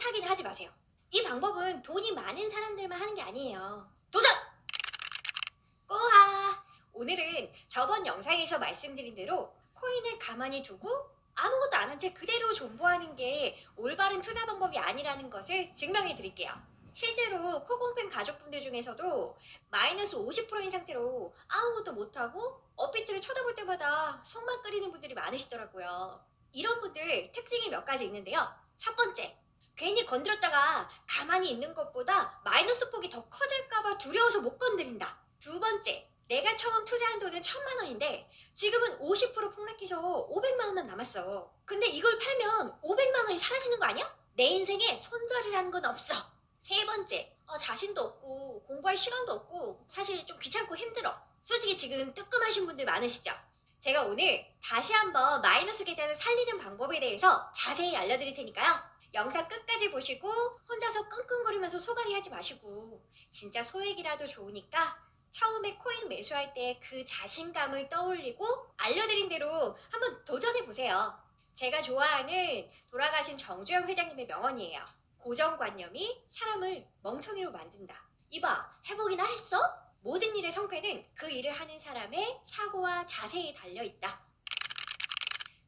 물타기는 하지 마세요. 이 방법은 돈이 많은 사람들만 하는 게 아니에요. 도전! 꼬하! 오늘은 저번 영상에서 말씀드린 대로 코인을 가만히 두고 아무것도 안 한 채 그대로 존버하는 게 올바른 투자 방법이 아니라는 것을 증명해 드릴게요. 실제로 코공팬 가족분들 중에서도 마이너스 50%인 상태로 아무것도 못하고 업비트를 쳐다볼 때마다 속만 끓이는 분들이 많으시더라고요. 이런 분들 특징이 몇 가지 있는데요. 첫 번째, 괜히 건드렸다가 가만히 있는 것보다 마이너스 폭이 더 커질까봐 두려워서 못 건드린다. 두 번째, 내가 처음 투자한 돈은 1,000만 원인데 지금은 50% 폭락해서 500만 원만 남았어. 근데 이걸 팔면 500만 원이 사라지는 거 아니야? 내 인생에 손절이라는 건 없어. 세 번째, 자신도 없고 공부할 시간도 없고 사실 좀 귀찮고 힘들어. 솔직히 지금 뜨끔하신 분들 많으시죠? 제가 오늘 다시 한번 마이너스 계좌를 살리는 방법에 대해서 자세히 알려드릴 테니까요. 영상 끝까지 보시고 혼자서 끙끙거리면서 소갈이 하지 마시고 진짜 소액이라도 좋으니까 처음에 코인 매수할 때 그 자신감을 떠올리고 알려드린 대로 한번 도전해보세요. 제가 좋아하는 돌아가신 정주영 회장님의 명언이에요. 고정관념이 사람을 멍청이로 만든다. 이봐, 해보기나 했어? 모든 일의 성패는 그 일을 하는 사람의 사고와 자세에 달려있다.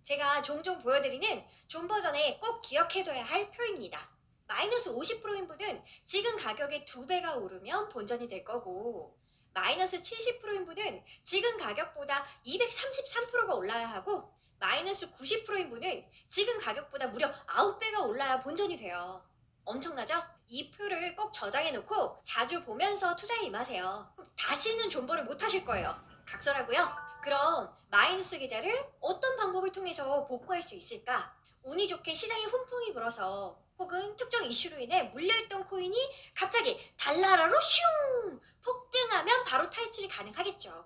제가 종종 보여드리는 존버전에 꼭 기억해둬야 할 표입니다. 마이너스 50%인 분은 지금 가격의 2배가 오르면 본전이 될 거고 마이너스 70%인 분은 지금 가격보다 233%가 올라야 하고 마이너스 90%인 분은 지금 가격보다 무려 9배가 올라야 본전이 돼요. 엄청나죠? 이 표를 꼭 저장해놓고 자주 보면서 투자에 임하세요. 그럼 다시는 존버를 못 하실 거예요. 각설하고요. 그럼 마이너스 계좌를 어떤 방법을 통해서 복구할 수 있을까? 운이 좋게 시장에 훈풍이 불어서 혹은 특정 이슈로 인해 물려있던 코인이 갑자기 달나라로 슝! 폭등하면 바로 탈출이 가능하겠죠.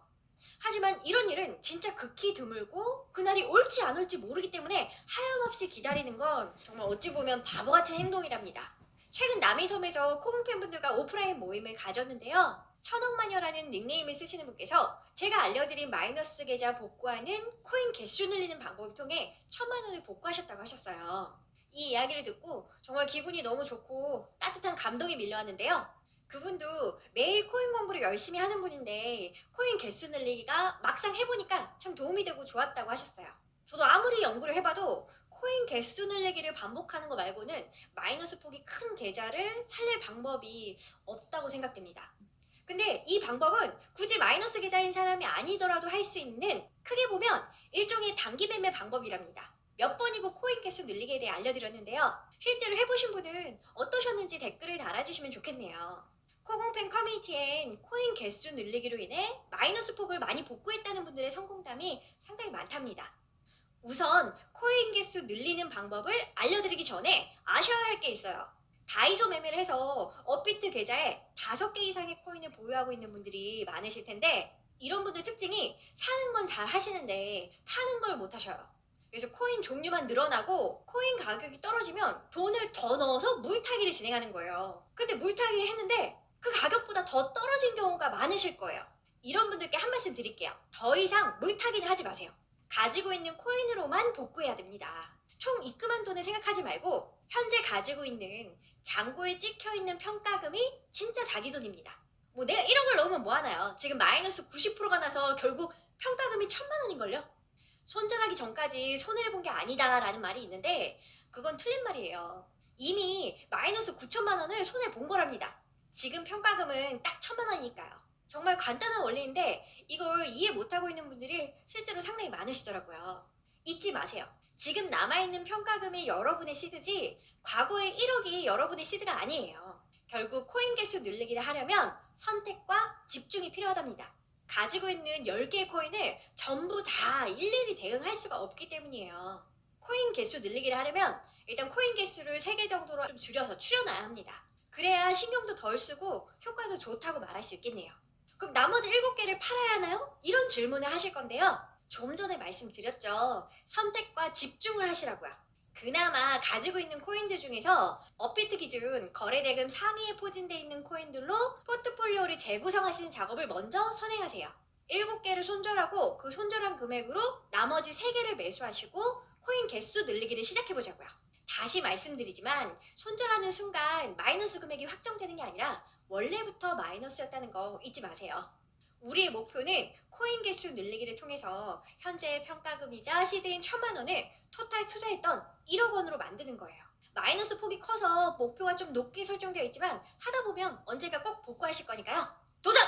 하지만 이런 일은 진짜 극히 드물고 그날이 올지 안 올지 모르기 때문에 하염없이 기다리는 건 정말 어찌 보면 바보 같은 행동이랍니다. 최근 남이섬에서 코공팬분들과 오프라인 모임을 가졌는데요. 천억마녀라는 닉네임을 쓰시는 분께서 제가 알려드린 마이너스 계좌 복구하는 코인 개수 늘리는 방법을 통해 1,000만 원을 복구하셨다고 하셨어요. 이 이야기를 듣고 정말 기분이 너무 좋고 따뜻한 감동이 밀려왔는데요. 그분도 매일 코인 공부를 열심히 하는 분인데 코인 개수 늘리기가 막상 해보니까 참 도움이 되고 좋았다고 하셨어요. 저도 아무리 연구를 해봐도 코인 개수 늘리기를 반복하는 거 말고는 마이너스 폭이 큰 계좌를 살릴 방법이 없다고 생각됩니다. 근데 이 방법은 굳이 마이너스 계좌인 사람이 아니더라도 할 수 있는 크게 보면 일종의 단기 매매 방법이랍니다. 몇 번이고 코인 개수 늘리기에 대해 알려드렸는데요. 실제로 해보신 분은 어떠셨는지 댓글을 달아주시면 좋겠네요. 코공팬 커뮤니티엔 코인 개수 늘리기로 인해 마이너스 폭을 많이 복구했다는 분들의 성공담이 상당히 많답니다. 우선 코인 개수 늘리는 방법을 알려드리기 전에 아셔야 할 게 있어요. 다이소 매매를 해서 업비트 계좌에 5개 이상의 코인을 보유하고 있는 분들이 많으실 텐데 이런 분들 특징이 사는 건 잘 하시는데 파는 걸 못 하셔요. 그래서 코인 종류만 늘어나고 코인 가격이 떨어지면 돈을 더 넣어서 물타기를 진행하는 거예요. 근데 물타기를 했는데 그 가격보다 더 떨어진 경우가 많으실 거예요. 이런 분들께 한 말씀 드릴게요. 더 이상 물타기는 하지 마세요. 가지고 있는 코인으로만 복구해야 됩니다. 총 입금한 돈을 생각하지 말고 현재 가지고 있는 잔고에 찍혀있는 평가금이 진짜 자기 돈입니다. 뭐 내가 1억을 넣으면 뭐하나요? 지금 마이너스 90%가 나서 결국 평가금이 1,000만 원인걸요? 손절하기 전까지 손해를 본 게 아니다 라는 말이 있는데 그건 틀린 말이에요. 이미 마이너스 9천만 원을 손해본 거랍니다. 지금 평가금은 딱 1,000만 원이니까요. 정말 간단한 원리인데 이걸 이해 못하고 있는 분들이 실제로 상당히 많으시더라고요. 잊지 마세요. 지금 남아있는 평가금이 여러분의 시드지 과거의 1억이 여러분의 시드가 아니에요. 결국 코인 개수 늘리기를 하려면 선택과 집중이 필요하답니다. 가지고 있는 10개의 코인을 전부 다 일일이 대응할 수가 없기 때문이에요. 코인 개수 늘리기를 하려면 일단 코인 개수를 3개 정도로 좀 줄여서 줄여놔야 합니다. 그래야 신경도 덜 쓰고 효과도 좋다고 말할 수 있겠네요. 그럼 나머지 7개를 팔아야 하나요? 이런 질문을 하실 건데요. 좀 전에 말씀드렸죠. 선택과 집중을 하시라고요. 그나마 가지고 있는 코인들 중에서 업비트 기준 거래대금 상위에 포진되어 있는 코인들로 포트폴리오를 재구성하시는 작업을 먼저 선행하세요. 7개를 손절하고 그 손절한 금액으로 나머지 3개를 매수하시고 코인 개수 늘리기를 시작해보자고요. 다시 말씀드리지만 손절하는 순간 마이너스 금액이 확정되는 게 아니라 원래부터 마이너스였다는 거 잊지 마세요. 우리의 목표는 코인 개수 늘리기를 통해서 현재 평가금이자 시드인 1,000만 원을 토탈 투자했던 1억 원으로 만드는 거예요. 마이너스 폭이 커서 목표가 좀 높게 설정되어 있지만 하다 보면 언젠가 꼭 복구하실 거니까요. 도전!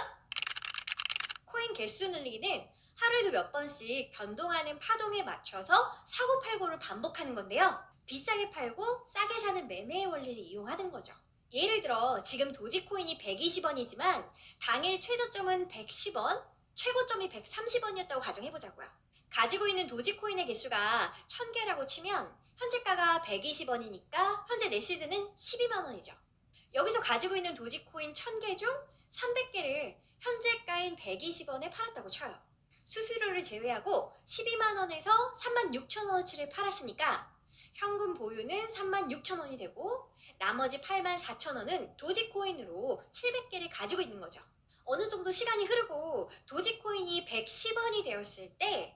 코인 개수 늘리기는 하루에도 몇 번씩 변동하는 파동에 맞춰서 사고팔고를 반복하는 건데요. 비싸게 팔고 싸게 사는 매매의 원리를 이용하는 거죠. 예를 들어 지금 도지코인이 120원이지만 당일 최저점은 110원, 최고점이 130원이었다고 가정해보자고요. 가지고 있는 도지코인의 개수가 1000개라고 치면 현재가가 120원이니까 현재 네시드는 12만 원이죠. 여기서 가지고 있는 도지코인 1000개 중 300개를 현재가인 120원에 팔았다고 쳐요. 수수료를 제외하고 12만 원에서 36,000원어치를 팔았으니까 현금 보유는 36,000원이 되고 나머지 84,000원은 도지코인으로 700개를 가지고 있는 거죠. 어느 정도 시간이 흐르고 도지코인이 110원이 되었을 때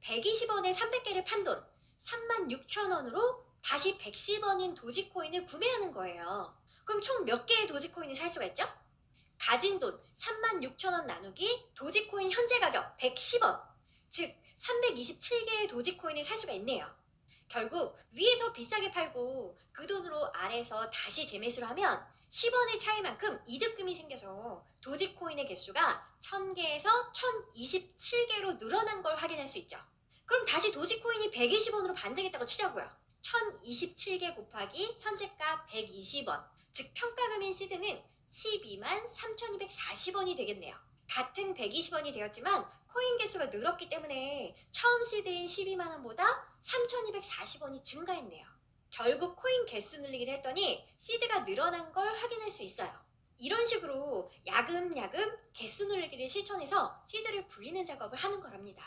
120원에 300개를 판 돈 36,000원으로 다시 110원인 도지코인을 구매하는 거예요. 그럼 총 몇 개의 도지코인을 살 수가 있죠? 가진 돈 36,000원 나누기 도지코인 현재 가격 110원, 즉 327개의 도지코인을 살 수가 있네요. 결국 위에서 비싸게 팔고 그 돈으로 아래에서 다시 재매수를 하면 10원의 차이만큼 이득금이 생겨서 도지코인의 개수가 1000개에서 1027개로 늘어난 걸 확인할 수 있죠. 그럼 다시 도지코인이 120원으로 반등했다고 치자고요. 1027개 곱하기 현재가 120원, 즉 평가금인 시드는 123,240원이 되겠네요. 같은 120원이 되었지만 코인 개수가 늘었기 때문에 처음 시드인 12만원보다 3,240원이 증가했네요. 결국 코인 개수 늘리기를 했더니 시드가 늘어난 걸 확인할 수 있어요. 이런 식으로 야금야금 개수 늘리기를 실천해서 시드를 불리는 작업을 하는 거랍니다.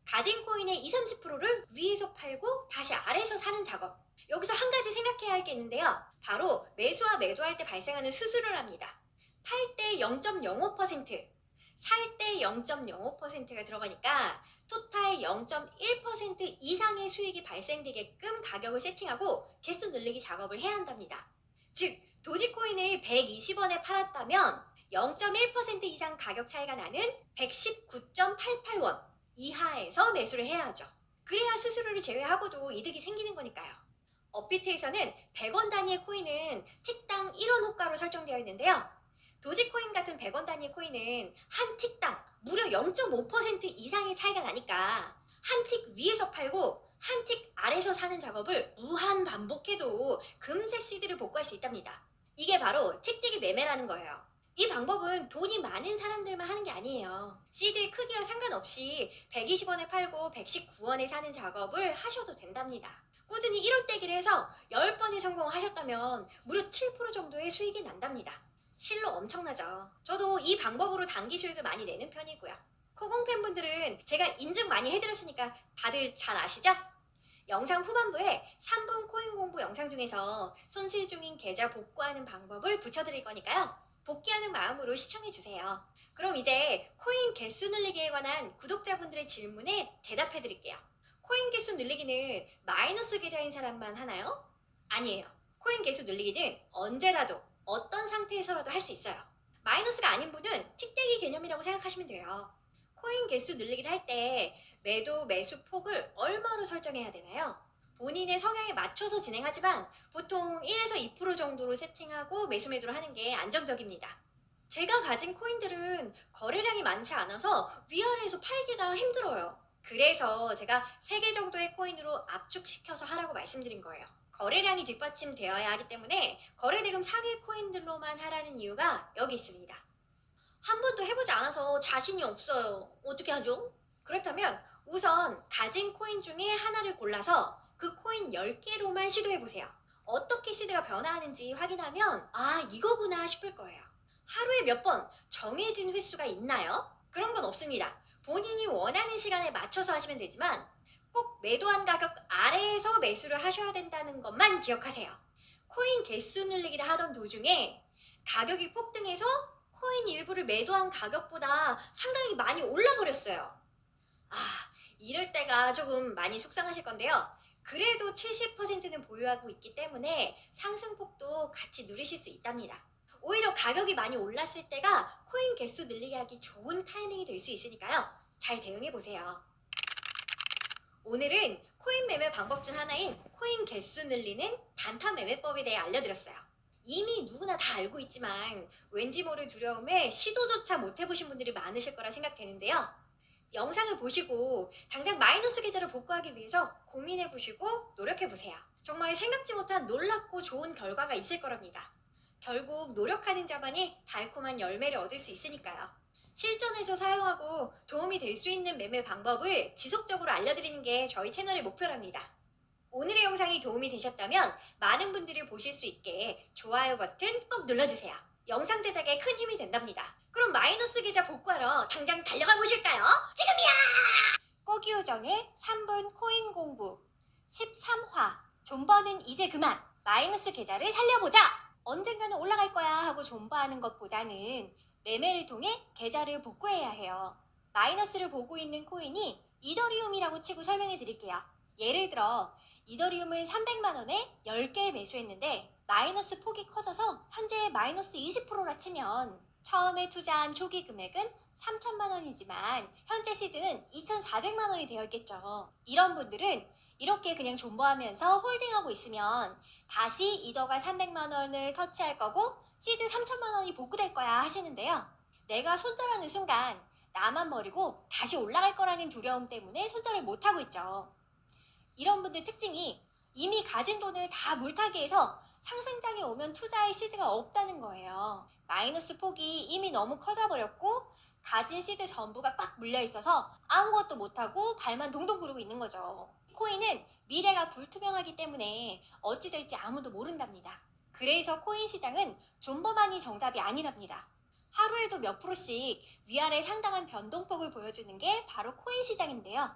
가진 코인의 20-30%를 위에서 팔고 다시 아래에서 사는 작업. 여기서 한 가지 생각해야 할 게 있는데요. 바로 매수와 매도할 때 발생하는 수수료랍니다. 팔 때 0.05%, 살 때 0.05%가 들어가니까 토탈 0.1% 이상의 수익이 발생되게끔 가격을 세팅하고 개수 늘리기 작업을 해야 한답니다. 즉 도지코인을 120원에 팔았다면 0.1% 이상 가격 차이가 나는 119.88원 이하에서 매수를 해야 하죠. 그래야 수수료를 제외하고도 이득이 생기는 거니까요. 업비트에서는 100원 단위의 코인은 틱당 1원 호가로 설정되어 있는데요. 도지코인 같은 100원 단위의 코인은 한 틱당 무려 0.5% 이상의 차이가 나니까 한 틱 위에서 팔고 한 틱 아래에서 사는 작업을 무한 반복해도 금세 시드를 복구할 수 있답니다. 이게 바로 틱틱이 매매라는 거예요. 이 방법은 돈이 많은 사람들만 하는 게 아니에요. 시드의 크기와 상관없이 120원에 팔고 119원에 사는 작업을 하셔도 된답니다. 꾸준히 1원 떼기를 해서 10번에 성공하셨다면 무려 7% 정도의 수익이 난답니다. 실로 엄청나죠. 저도 이 방법으로 단기 수익을 많이 내는 편이고요. 코공 팬분들은 제가 인증 많이 해드렸으니까 다들 잘 아시죠? 영상 후반부에 3분 코인 공부 영상 중에서 손실 중인 계좌 복구하는 방법을 붙여드릴 거니까요. 복귀하는 마음으로 시청해주세요. 그럼 이제 코인 개수 늘리기에 관한 구독자분들의 질문에 대답해드릴게요. 코인 개수 늘리기는 마이너스 계좌인 사람만 하나요? 아니에요. 코인 개수 늘리기는 언제라도 어떤 상태에서라도 할 수 있어요. 마이너스가 아닌 분은 틱대기 개념이라고 생각하시면 돼요. 코인 개수 늘리기를 할 때 매도 매수 폭을 얼마로 설정해야 되나요? 본인의 성향에 맞춰서 진행하지만 보통 1에서 2% 정도로 세팅하고 매수 매도를 하는 게 안정적입니다. 제가 가진 코인들은 거래량이 많지 않아서 위아래에서 팔기가 힘들어요. 그래서 제가 3개 정도의 코인으로 압축시켜서 하라고 말씀드린 거예요. 거래량이 뒷받침되어야 하기 때문에 거래대금 상위 코인들로만 하라는 이유가 여기 있습니다. 한 번도 해보지 않아서 자신이 없어요. 어떻게 하죠? 그렇다면 우선 가진 코인 중에 하나를 골라서 그 코인 10개로만 시도해보세요. 어떻게 시드가 변화하는지 확인하면 아 이거구나 싶을 거예요. 하루에 몇 번 정해진 횟수가 있나요? 그런 건 없습니다. 본인이 원하는 시간에 맞춰서 하시면 되지만 꼭 매도한 가격 아래에서 매수를 하셔야 된다는 것만 기억하세요. 코인 개수 늘리기를 하던 도중에 가격이 폭등해서 코인 일부를 매도한 가격보다 상당히 많이 올라버렸어요. 아, 이럴 때가 조금 많이 속상하실 건데요. 그래도 70%는 보유하고 있기 때문에 상승폭도 같이 누리실 수 있답니다. 오히려 가격이 많이 올랐을 때가 코인 개수 늘리기 하기 좋은 타이밍이 될 수 있으니까요. 잘 대응해보세요. 오늘은 코인 매매 방법 중 하나인 코인 개수 늘리는 단타 매매법에 대해 알려드렸어요. 이미 누구나 다 알고 있지만 왠지 모를 두려움에 시도조차 못 해보신 분들이 많으실 거라 생각되는데요. 영상을 보시고 당장 마이너스 계좌를 복구하기 위해서 고민해보시고 노력해보세요. 정말 생각지 못한 놀랍고 좋은 결과가 있을 거랍니다. 결국 노력하는 자만이 달콤한 열매를 얻을 수 있으니까요. 실전에서 사용하고 도움이 될 수 있는 매매 방법을 지속적으로 알려드리는 게 저희 채널의 목표랍니다. 오늘의 영상이 도움이 되셨다면 많은 분들이 보실 수 있게 좋아요 버튼 꼭 눌러주세요. 영상 제작에 큰 힘이 된답니다. 그럼 마이너스 계좌 복구하러 당장 달려가 보실까요? 지금이야! 꼬기요정의 3분 코인 공부 13화 존버는 이제 그만 마이너스 계좌를 살려보자! 언젠가는 올라갈 거야 하고 존버하는 것보다는 매매를 통해 계좌를 복구해야 해요. 마이너스를 보고 있는 코인이 이더리움이라고 치고 설명해 드릴게요. 예를 들어 이더리움을 300만 원에 10개를 매수했는데 마이너스 폭이 커져서 현재 마이너스 20%라 치면 처음에 투자한 초기 금액은 3천만 원이지만 현재 시드는 2,400만 원이 되어 있겠죠. 이런 분들은 이렇게 그냥 존버하면서 홀딩하고 있으면 다시 이더가 300만 원을 터치할 거고 시드 3천만 원이 복구될 거야 하시는데요. 내가 손절하는 순간 나만 버리고 다시 올라갈 거라는 두려움 때문에 손절을 못하고 있죠. 이런 분들 특징이 이미 가진 돈을 다 물타기 해서 상승장에 오면 투자할 시드가 없다는 거예요. 마이너스 폭이 이미 너무 커져버렸고 가진 시드 전부가 꽉 물려있어서 아무것도 못하고 발만 동동 구르고 있는 거죠. 코인은 미래가 불투명하기 때문에 어찌 될지 아무도 모른답니다. 그래서 코인 시장은 존버만이 정답이 아니랍니다. 하루에도 몇 프로씩 위아래 상당한 변동폭을 보여주는 게 바로 코인 시장인데요.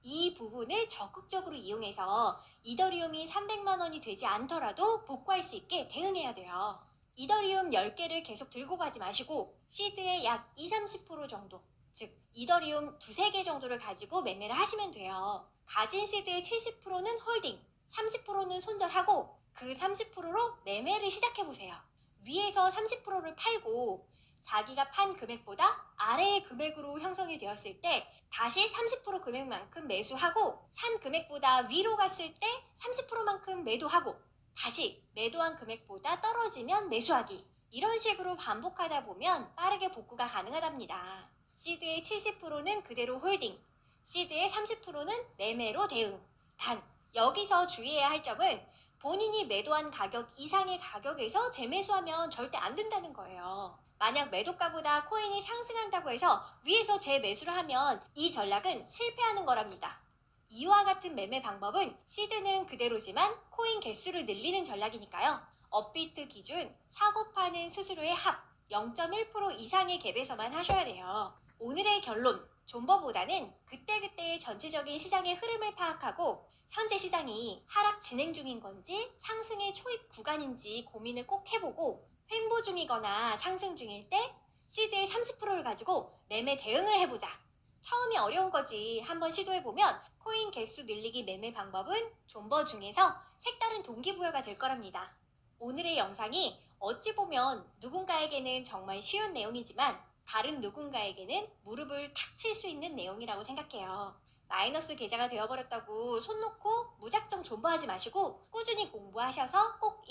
이 부분을 적극적으로 이용해서 이더리움이 300만 원이 되지 않더라도 복구할 수 있게 대응해야 돼요. 이더리움 10개를 계속 들고 가지 마시고 시드의 약 20-30% 정도, 즉 이더리움 2-3개 정도를 가지고 매매를 하시면 돼요. 가진 시드의 70%는 홀딩, 30%는 손절하고 그 30%로 매매를 시작해보세요. 위에서 30%를 팔고 자기가 판 금액보다 아래의 금액으로 형성이 되었을 때 다시 30% 금액만큼 매수하고 산 금액보다 위로 갔을 때 30%만큼 매도하고 다시 매도한 금액보다 떨어지면 매수하기. 이런 식으로 반복하다 보면 빠르게 복구가 가능하답니다. 시드의 70%는 그대로 홀딩, 시드의 30%는 매매로 대응. 단 여기서 주의해야 할 점은 본인이 매도한 가격 이상의 가격에서 재매수하면 절대 안 된다는 거예요. 만약 매도가보다 코인이 상승한다고 해서 위에서 재매수를 하면 이 전략은 실패하는 거랍니다. 이와 같은 매매 방법은 시드는 그대로지만 코인 개수를 늘리는 전략이니까요. 업비트 기준 사고 파는 수수료의 합 0.1% 이상의 갭에서만 하셔야 돼요. 오늘의 결론, 존버보다는 그때그때의 전체적인 시장의 흐름을 파악하고 현재 시장이 하락 진행 중인 건지 상승의 초입 구간인지 고민을 꼭 해보고 횡보 중이거나 상승 중일 때 시드의 30%를 가지고 매매 대응을 해보자. 처음이 어려운 거지 한번 시도해보면 코인 개수 늘리기 매매 방법은 존버 중에서 색다른 동기부여가 될 거랍니다. 오늘의 영상이 어찌 보면 누군가에게는 정말 쉬운 내용이지만 다른 누군가에게는 무릎을 탁 칠 수 있는 내용이라고 생각해요. 마이너스 계좌가 되어버렸다고 손 놓고 무작정 존버하지 마시고 꾸준히 공부하셔서 꼭